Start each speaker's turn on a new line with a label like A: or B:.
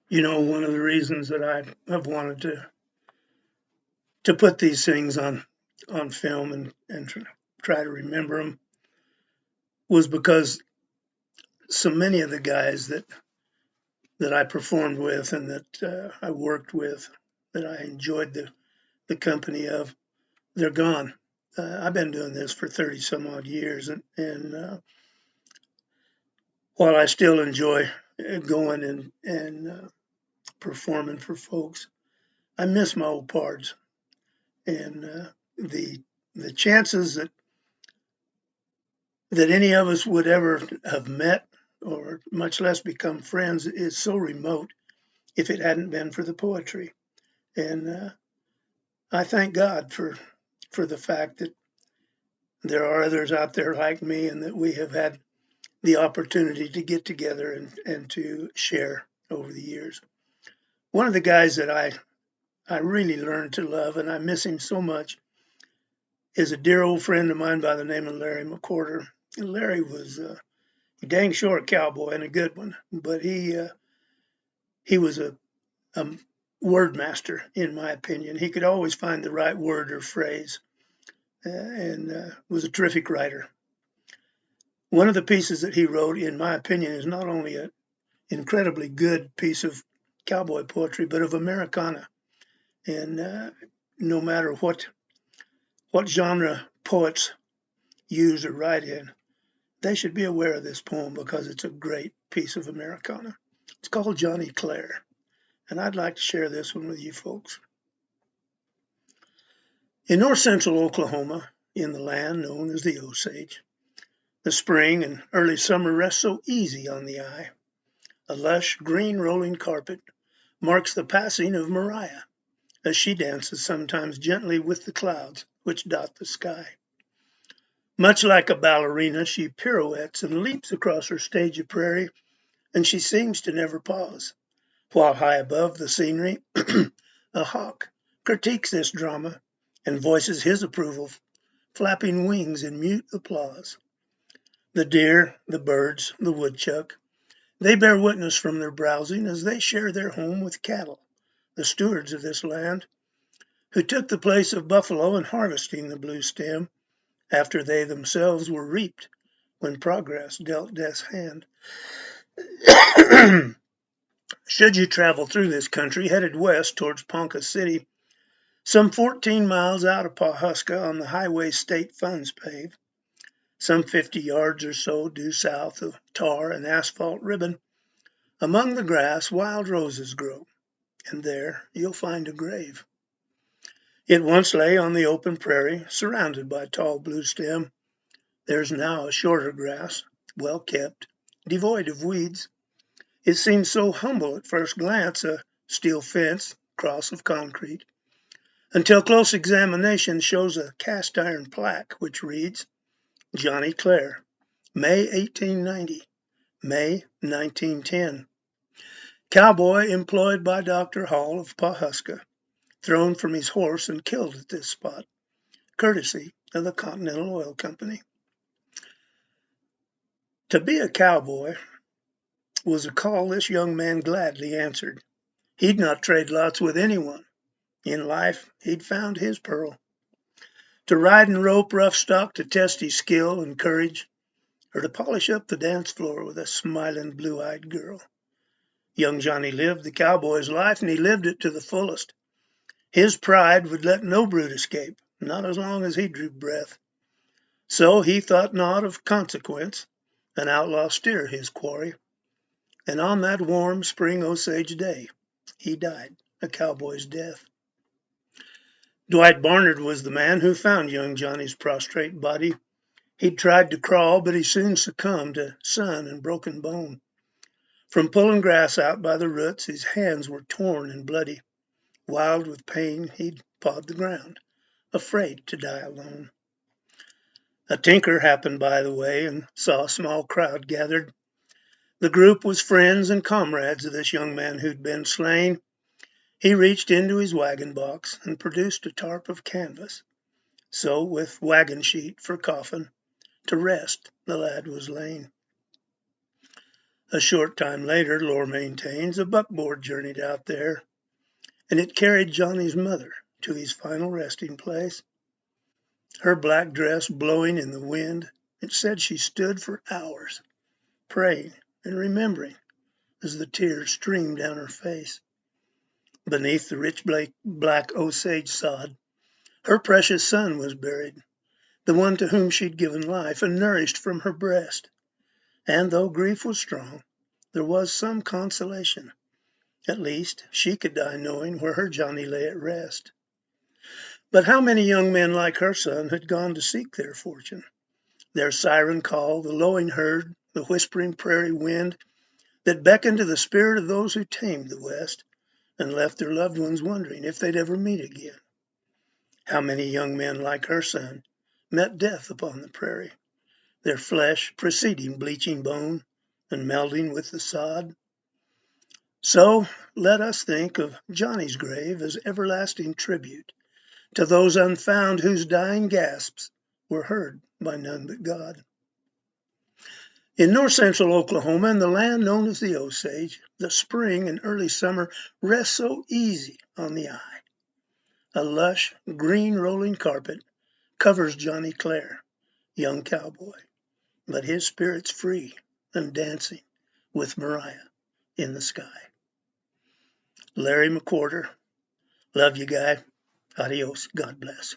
A: One of the reasons that I have wanted to put these things on film and try to remember them was because so many of the guys that I performed with and that I worked with, that I enjoyed the company of, they're gone. I've been doing this for 30 some odd years, and while I still enjoy going and performing for folks, I miss my old pards, and the chances that any of us would ever have met or much less become friends is so remote if it hadn't been for the poetry. And I thank God for the fact that there are others out there like me and that we have had the opportunity to get together and to share over the years. One of the guys that I really learned to love, and I miss him so much, is a dear old friend of mine by the name of Larry McWhorter. And Larry was a dang short cowboy and a good one, but he was a word master, in my opinion. He could always find the right word or phrase, and was a terrific writer. One of the pieces that he wrote, in my opinion, is not only an incredibly good piece of cowboy poetry, but of Americana. And no matter what genre poets use or write in, they should be aware of this poem because it's a great piece of Americana. It's called Jhonny, Clare, and I'd like to share this one with you folks. In north central Oklahoma, in the land known as the Osage, the spring and early summer rest so easy on the eye. A lush green rolling carpet marks the passing of Mariah, as she dances sometimes gently with the clouds which dot the sky. Much like a ballerina, she pirouettes and leaps across her stage of prairie, and she seems to never pause, while high above the scenery, a hawk critiques this drama and voices his approval, flapping wings in mute applause. The deer, the birds, the woodchuck, they bear witness from their browsing as they share their home with cattle, the stewards of this land, who took the place of buffalo in harvesting the blue stem after they themselves were reaped when progress dealt death's hand. Should you travel through this country headed west towards Ponca City, some 14 miles out of Pawhuska on the highway state funds pave, some 50 yards or so due south of tar and asphalt ribbon, among the grass wild roses grow, and there you'll find a grave. It once lay on the open prairie, surrounded by tall blue stem. There's now a shorter grass, well kept, devoid of weeds. It seems so humble at first glance, a steel fence, cross of concrete, until close examination shows a cast iron plaque which reads, Jhonny Clare, May 1890, May 1910. Cowboy employed by Dr. Hall of Pawhuska, thrown from his horse and killed at this spot, courtesy of the Continental Oil Company. To be a cowboy was a call this young man gladly answered. He'd not trade lots with anyone. In life, he'd found his pearl. To ride and rope rough stock to test his skill and courage, or to polish up the dance floor with a smiling blue-eyed girl. Young Jhonny lived the cowboy's life, and he lived it to the fullest. His pride would let no brute escape, not as long as he drew breath. So he thought not of consequence, an outlaw steer his quarry. And on that warm spring Osage day, he died a cowboy's death. Dwight Barnard was the man who found young Jhonny's prostrate body. He'd tried to crawl, but he soon succumbed to sun and broken bone. From pulling grass out by the roots, his hands were torn and bloody. Wild with pain, he'd pawed the ground, afraid to die alone. A tinker happened by the way and saw a small crowd gathered. The group was friends and comrades of this young man who'd been slain. He reached into his wagon box and produced a tarp of canvas. So, with wagon sheet for coffin, to rest the lad was lain. A short time later, Lore maintains, a buckboard journeyed out there, and it carried Jhonny's mother to his final resting place. Her black dress blowing in the wind, it said she stood for hours, praying and remembering as the tears streamed down her face. Beneath the rich black Osage sod, her precious son was buried, the one to whom she'd given life and nourished from her breast. And though grief was strong, there was some consolation. At least she could die knowing where her Jhonny lay at rest. But how many young men like her son had gone to seek their fortune? Their siren call, the lowing herd, the whispering prairie wind that beckoned to the spirit of those who tamed the West and left their loved ones wondering if they'd ever meet again. How many young men like her son met death upon the prairie, their flesh preceding bleaching bone and melding with the sod? So let us think of Jhonny's grave as everlasting tribute to those unfound whose dying gasps were heard by none but God. In north central Oklahoma, in the land known as the Osage, the spring and early summer rest so easy on the eye. A lush, green rolling carpet covers Jhonny Clare, young cowboy, but his spirit's free and dancing with Mariah in the sky. Larry McWhorter, love you, guy. Adios. God bless.